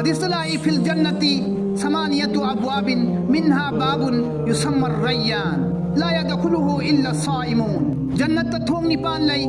हदीसलाई fill जन्नती समानियतु अबवाबिन मिन्हा बाबुन युसम्मर रय्यान ला यदखुलुहु इल्ला साइमून। जन्नत थोंग निपान लई,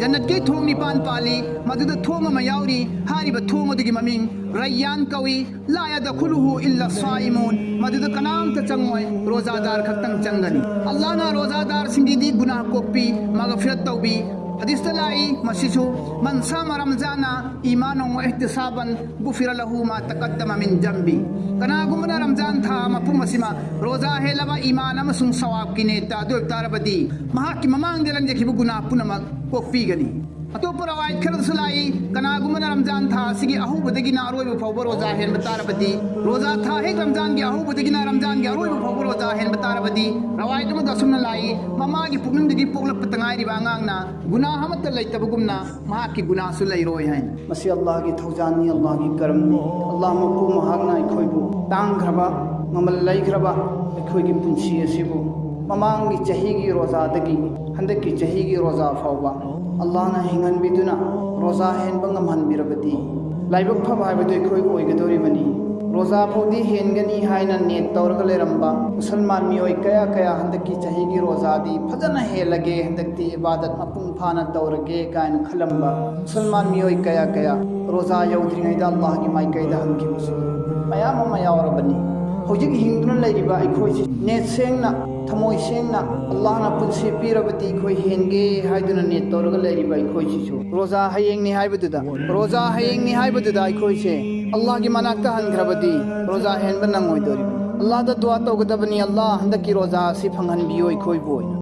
जन्नत के थोंग निपान पाली, मदुद थोंग अमा याउरी, हारिब थोंग अदुगी ममिंग रय्यान कवी। ला यदखुलुहु इल्ला साइमून, मदुद कनाम त चंगोय रोजादार खक्तंग चंगनी। अल्लाह ना रोजादार सिंगिदी गुनाह कोपी मगफिरत तौबी। हदीस लाई मसिसु मन सामा रमजाना ईमानों व इहतिसाबन गुफिर लहु मा तकद्दम मिन जंबी। कनागुमना रमजान था मपुंग मसिमा रोजा है लबा ईमान अमसुंग सवाब किने तादुल तारबदी महाकी ममांग देलन जेखिबु गुनाह पुनमक कोपीगनी। अतोपर रवायत खरदसलाई कनागुमना रमजान था सिगी अहुबदगी ना अरोइबु फौब रोजा हेन बतारबदी रोजा था हे रमजान की अहुबदगी ना रमजान की अरोइबु फौब रोजा हेन बतारबदी रवायत म दसुमना लाई ममागी पुगनिंदगी पोगलप तंगाई बांगांगना गुनाह हमत लैतबगुमना महाकी गुनाह सु लैरोय है। मसी अल्लाह की थौजानी अल्लाह की करमनी अल्लाह मपु महागना इखोइबु तांग्रबा ममल लैग्रबा इखोइगी पुंसी असिबु ममांगी चहीगी रोजादगी हंदकी चहीगी रोजा फौबा अल्लाह ना हिंगनबिदुना रोजा हेनबा ngamhanbirabadi लाइबक फबा हाइबदु इखोइ ओइगदोरिबनी। रोजा फौदी हेनगनी हाइना नेट तौरगा लेरंबा मुसलमान मियोय कया कया हंदकी चहीगी रोजादी फजना हेलगे हंदकी इबादत मपुंग फाना तौरगे कायन खलंबा मुसलमान मियोय कया कया रोजा यौद्रिङैदा अल्लाह की माइकैदा हंकिबसु मयाम मयावरबनी। हौजिक हिंदुना लैरिबा इखोइ नेट सेंगना थमोय सेंगना अल्लाह ना पुंसी पीरबदी इखोइ हेनगे हाइदुना नेट तौरगा लैरिबा इखोइ सिसु रोजा हयेंगनि हाइबदुदा रोजा हयेंगनि हाइबदुदा इखोइ से अल्लाह की मनाक्ता हनग्रबदी रोजा हेनबा नंगोइदोरिबनी। अल्लाह दा दुआ तौगदबनी अल्लाह हंदकी रोजा सि फंगहनबियो इखोइ बोय।